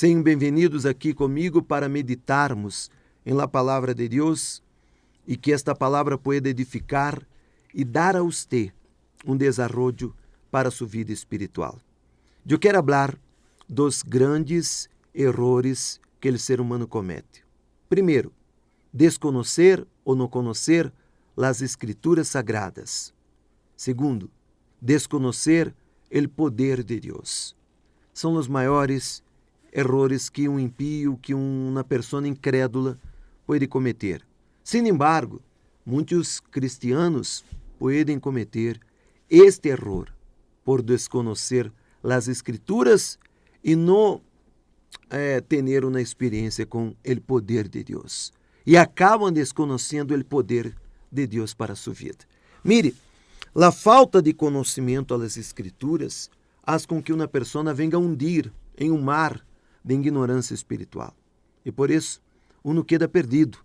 Sejam bem-vindos aqui comigo para meditarmos em la palavra de Deus e que esta palavra pueda edificar e dar a você um desarrollo para sua vida espiritual. Eu quero falar dos grandes errores que o ser humano comete. Primeiro, desconhecer ou não conhecer as escrituras sagradas. Segundo, desconhecer o poder de Deus. São os maiores errores que um impío, que uma pessoa incrédula pode cometer. Sin embargo, muitos cristianos podem cometer este error por desconhecer as escrituras e não ter uma experiência com o poder de Deus. E acabam desconhecendo o poder de Deus para sua vida. Mire, a falta de conhecimento das escrituras faz com que uma pessoa venga a hundir em um mar de ignorância espiritual. E por isso, uno queda perdido,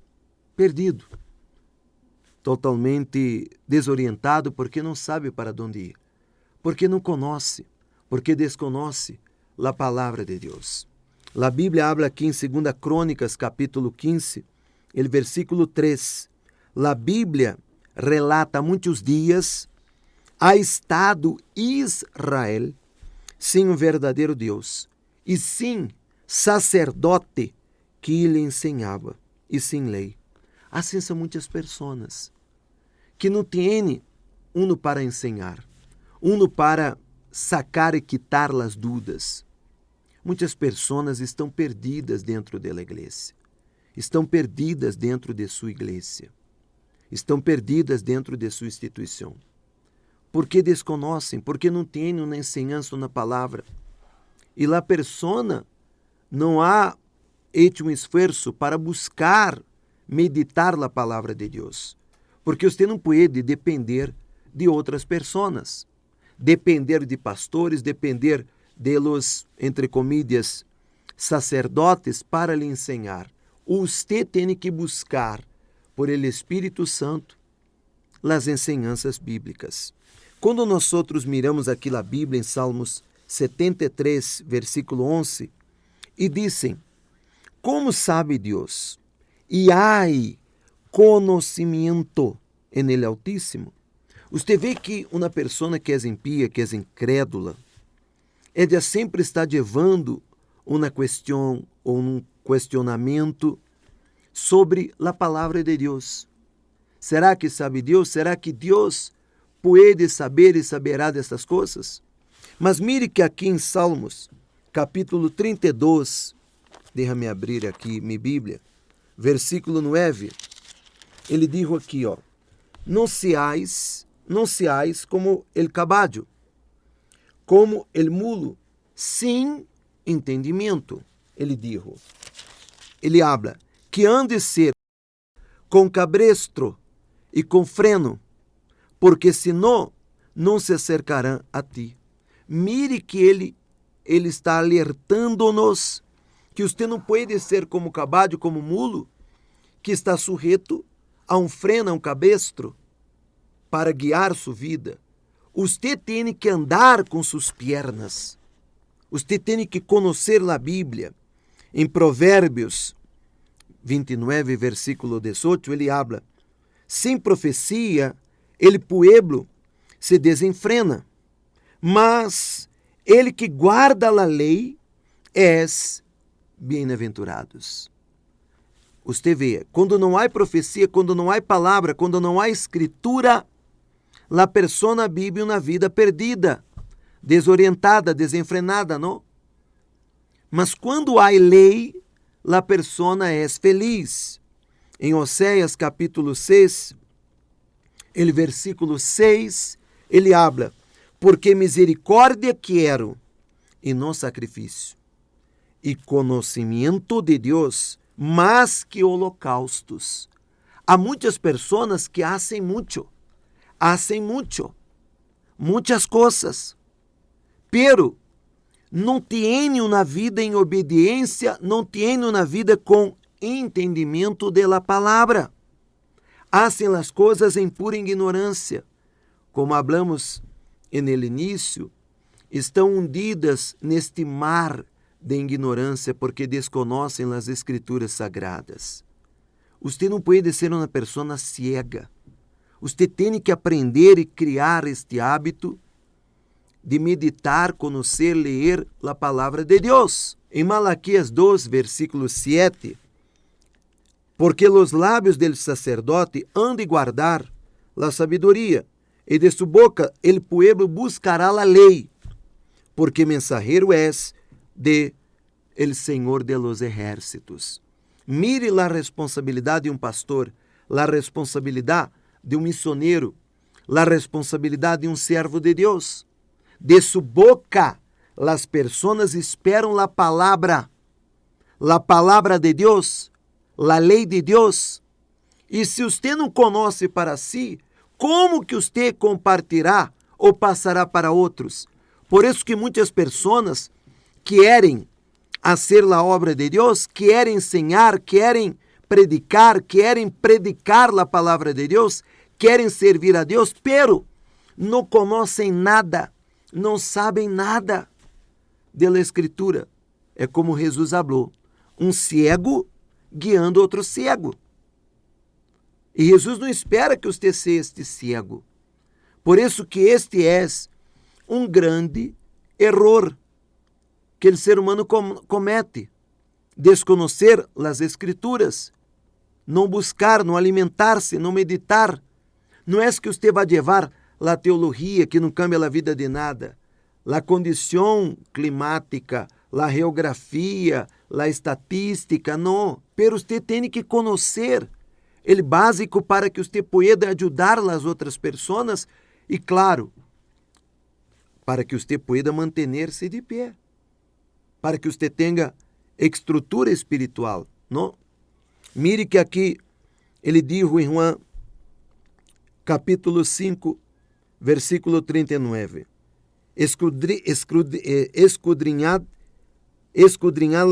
totalmente desorientado, porque não sabe para onde ir, porque não conhece, porque desconhece a palavra de Deus. A Bíblia habla aqui em 2 Crônicas, capítulo 15, o versículo 3. A Bíblia relata muitos dias ha estado Israel sem um verdadeiro Deus e sem sacerdote que lhe ensinava e sem lei. Assim são muitas pessoas que não têm uno para ensinar, uno para sacar e quitar as dúvidas. Muitas pessoas estão perdidas dentro da igreja, estão perdidas dentro de sua igreja, estão perdidas dentro de sua instituição. Porque desconhecem, porque não têm uma ensinança na palavra. E a pessoa não há hecho um esforço para buscar meditar a palavra de Deus. Porque você não pode depender de outras pessoas, depender de pastores, depender de los, entre comillas, sacerdotes para lhe ensinar. Você tem que buscar, por el Espírito Santo, as ensinanças bíblicas. Quando nós miramos aqui a Bíblia em Salmos 73, versículo 11, e dizem, como sabe Deus? E há conhecimento en el Altíssimo. Você vê que uma pessoa que é impia, que é incrédula, ela sempre está levando uma questão ou um questionamento sobre a palavra de Deus. Será que sabe Deus? Será que Deus pode saber e saberá dessas coisas? Mas mire que aqui em Salmos, capítulo 32, deixa-me abrir aqui minha Bíblia, versículo 9, ele diz aqui, não seais como el caballo, como el mulo, sem entendimento. Ele habla, que ande ser com cabresto e com freno, porque senão não se acercarão a ti. Mire que ele está alertando-nos que você não pode ser como caballo, como mulo, que está sujeito a um freno, a um cabestro, para guiar sua vida. Você tem que andar com suas pernas. Você tem que conhecer a Bíblia. Em Provérbios 29, versículo 18, ele habla, sem profecia, el pueblo se desenfrena, mas ele que guarda a lei és bem-aventurados. Você vê, quando não há profecia, quando não há palavra, quando não há escritura, a pessoa vive uma vida perdida, desorientada, desenfrenada, não? Mas quando há lei, a pessoa é feliz. Em Oséias capítulo 6, el versículo 6, ele habla, porque misericórdia quero e não sacrifício, e conhecimento de Deus mais que holocaustos. Há muitas pessoas que hacen muitas coisas, pero não têm uma vida em obediência, não têm uma vida com entendimento da palavra. Hacen as coisas em pura ignorância. Como hablamos no início, estão hundidas neste mar de ignorância porque desconhecem as escrituras sagradas. Você não pode ser uma pessoa ciega. Você tem que aprender e criar este hábito de meditar, conhecer, ler a palavra de Deus. Em Malaquias 2, versículo 7, porque os lábios del sacerdote han de guardar la sabiduría, e de su boca el pueblo buscará la ley, porque mensajero es de el Senhor de los ejércitos. Mire la responsabilidade de um pastor, la responsabilidade de um missioneiro, la responsabilidade de um servo de Deus. De su boca, las personas esperam la palavra de Deus, la lei de Deus. E se você não conhece para si, como que você compartilhará ou passará para outros? Por isso que muitas pessoas querem fazer a obra de Deus, querem ensinar, querem predicar a palavra de Deus, querem servir a Deus, pero não conhecem nada, não sabem nada da Escritura. É como Jesus falou, um cego guiando outro cego. E Jesus não espera que você seja este cego. Por isso que este é um grande erro que o ser humano comete. Desconhecer as Escrituras, não buscar, não alimentar-se, não meditar. Não é que você vai levar a teologia que não cambia a vida de nada, a condição climática, a geografia, a estatística, não. Pero você tem que conhecer o básico para que você possa ajudar as outras pessoas e, claro, para que você possa manter-se de pé, para que você tenha estrutura espiritual, não? Mire que aqui ele diz em João capítulo 5, versículo 39, escudrinhad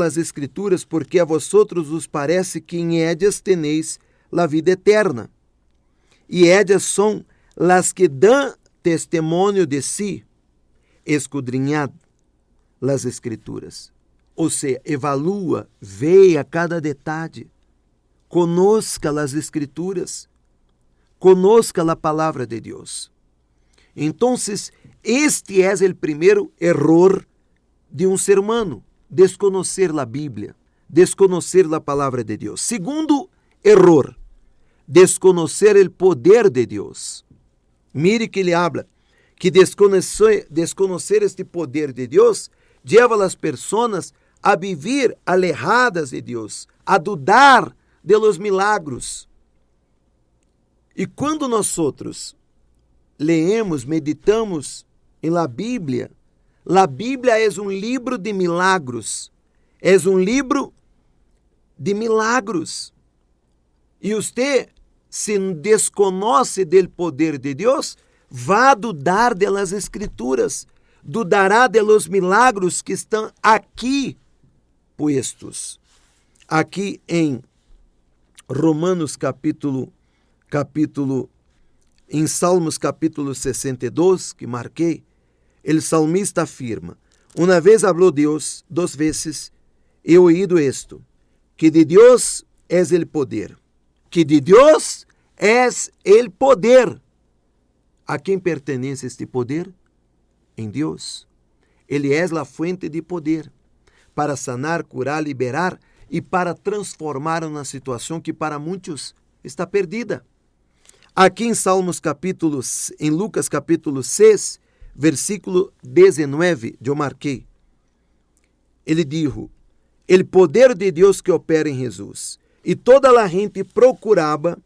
as escrituras, porque a vosotros os parece que em ellas tenéis la vida eterna, e ellas são las que dão testemunho de si. Escudrinhad las escrituras. Ou seja, evalua, veja cada detalhe, conosca as escrituras, conosca a palavra de Deus. Então, este é o primeiro erro de um ser humano, desconhecer a Bíblia, desconhecer a palavra de Deus. Segundo erro, desconhecer o poder de Deus. Mire que ele habla que desconhecer este poder de Deus leva as pessoas a viver alejadas de Deus, a dudar de los milagros. E quando nós leemos, meditamos em la Bíblia é um livro de milagros, é um livro de milagros. E você, se desconhece do poder de Deus, vai dudar das Escrituras, dudará de los milagros que estão aqui puestos. Aqui em Romanos em Salmos capítulo 62, que marquei, o salmista afirma: uma vez falou Deus, 2 vezes he oído esto, que de Deus es el poder, que de Deus es el poder. A quem pertence este poder? Em Deus. Ele é a fuente de poder para sanar, curar, liberar e para transformar uma situação que para muitos está perdida. Aqui em Lucas capítulo 6, versículo 19, eu marquei. Ele dijo: el poder de Deus que opera em Jesus. E toda a gente procurava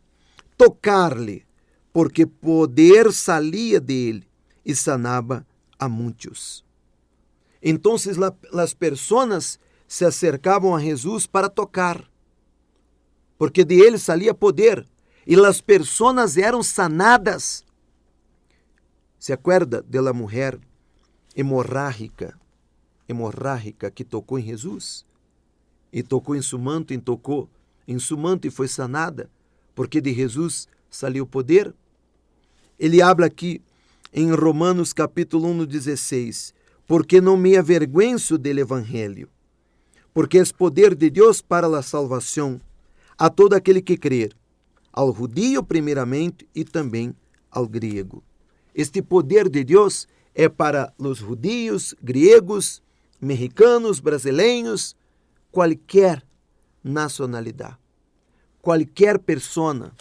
tocar-lhe, porque poder salia dele e sanava a muitos. Então, as pessoas se acercavam a Jesus para tocar, porque de ele salia poder, e as pessoas eram sanadas. Se acuerda da mulher hemorrágica que tocou em Jesus? E tocou em seu manto, e foi sanada, porque de Jesus saiu poder. Ele habla aqui em Romanos capítulo 1, 16, porque não me avergüenzo del evangelho, porque é poder de Deus para a salvação a todo aquele que crer, ao judío primeiramente e também ao grego. Este poder de Deus é para os judios, gregos, mexicanos, brasileiros, qualquer nacionalidade, qualquer persona.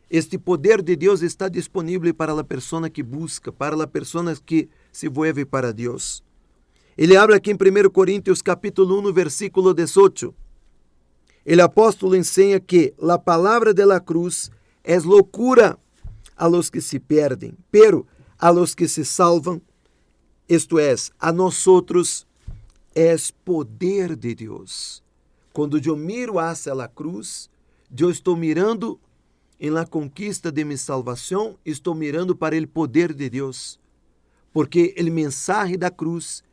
Este poder de Deus está disponível para a pessoa que busca, para a pessoa que se vuelve para Deus. Ele habla aqui em 1 Coríntios capítulo 1, versículo 18. O apóstolo ensina que a palavra de la cruz é loucura a los que se perdem, pero a los que se salvam, isto é, a nós outros, é poder de Deus. Quando eu miro hacia a cruz, eu estou mirando em la conquista de minha salvação, estou mirando para o poder de Deus, porque o mensagem da cruz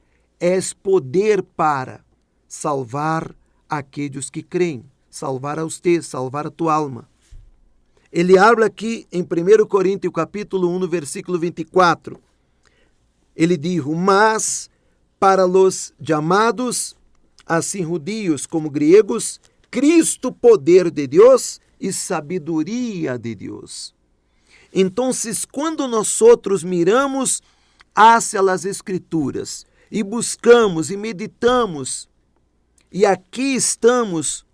é poder para salvar aqueles que creem, salvar a você, salvar a tua alma. Ele habla aqui em 1 Coríntios capítulo 1, versículo 24. Ele diz: mas para os chamados, assim judios como gregos, Cristo, poder de Deus e sabedoria de Deus. Então, quando nós outros miramos hacia as Escrituras e buscamos e meditamos, e aqui estamos,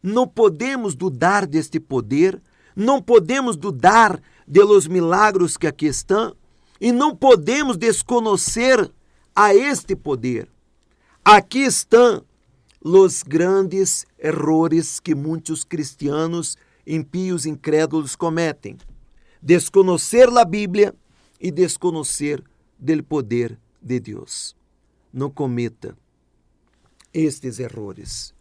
não podemos dudar deste poder, não podemos dudar de los milagros que aqui estão, e não podemos desconhecer a este poder. Aqui estão os grandes errores que muitos cristianos impíos, incrédulos cometem: desconhecer a Bíblia e desconhecer do poder de Deus. Não cometa estes errores.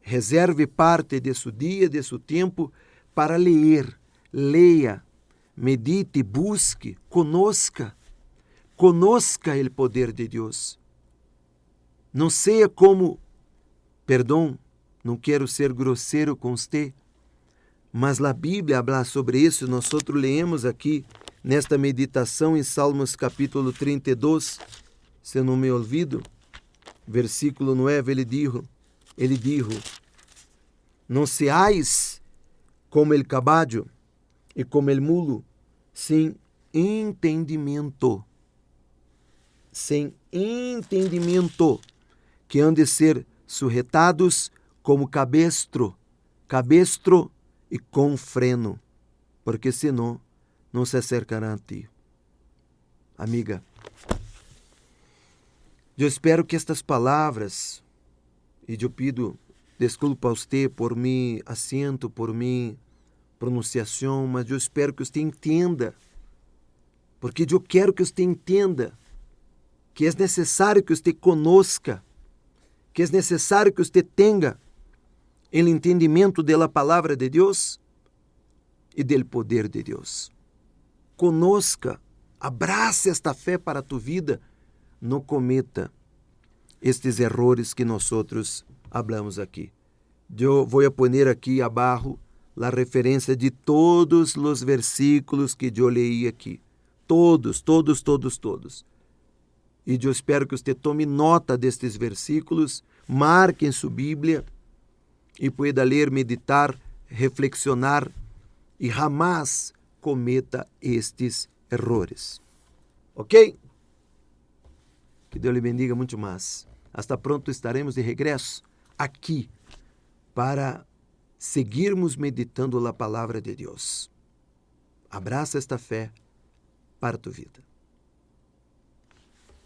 Reserve parte de seu dia, de seu tempo, para ler. Leia, medite, busque, conosca o poder de Deus. Não seja como, não quero ser grosseiro com você, mas a Bíblia habla sobre isso. Nós leemos aqui nesta meditação em Salmos capítulo 32, se não me olvido, versículo 9, ele dijo, não seais como el caballo e como el mulo, sem entendimento, que han de ser sujetados como cabestro e com freno, porque senão não se acercarão a ti. Amiga, eu espero que estas palavras, e eu pido desculpa a você por meu acento, por minha pronunciação, mas eu espero que você entenda, porque eu quero que você entenda que é necessário que você conozca, que é necessário que você tenha o entendimento da palavra de Deus e do poder de Deus. Conozca, abrace esta fé para a tua vida, não cometa estes errores que nós outros hablamos aqui. Eu vou pôr aqui abaixo a referência de todos os versículos que eu leí aqui. Todos. E eu espero que você tome nota destes versículos, marque em sua Bíblia e pueda ler, meditar, reflexionar e jamais cometa estes errores. Ok? Que Deus lhe bendiga muito mais. Hasta pronto, estaremos de regresso aqui para seguirmos meditando a palavra de Deus. Abraça esta fé para a tua vida.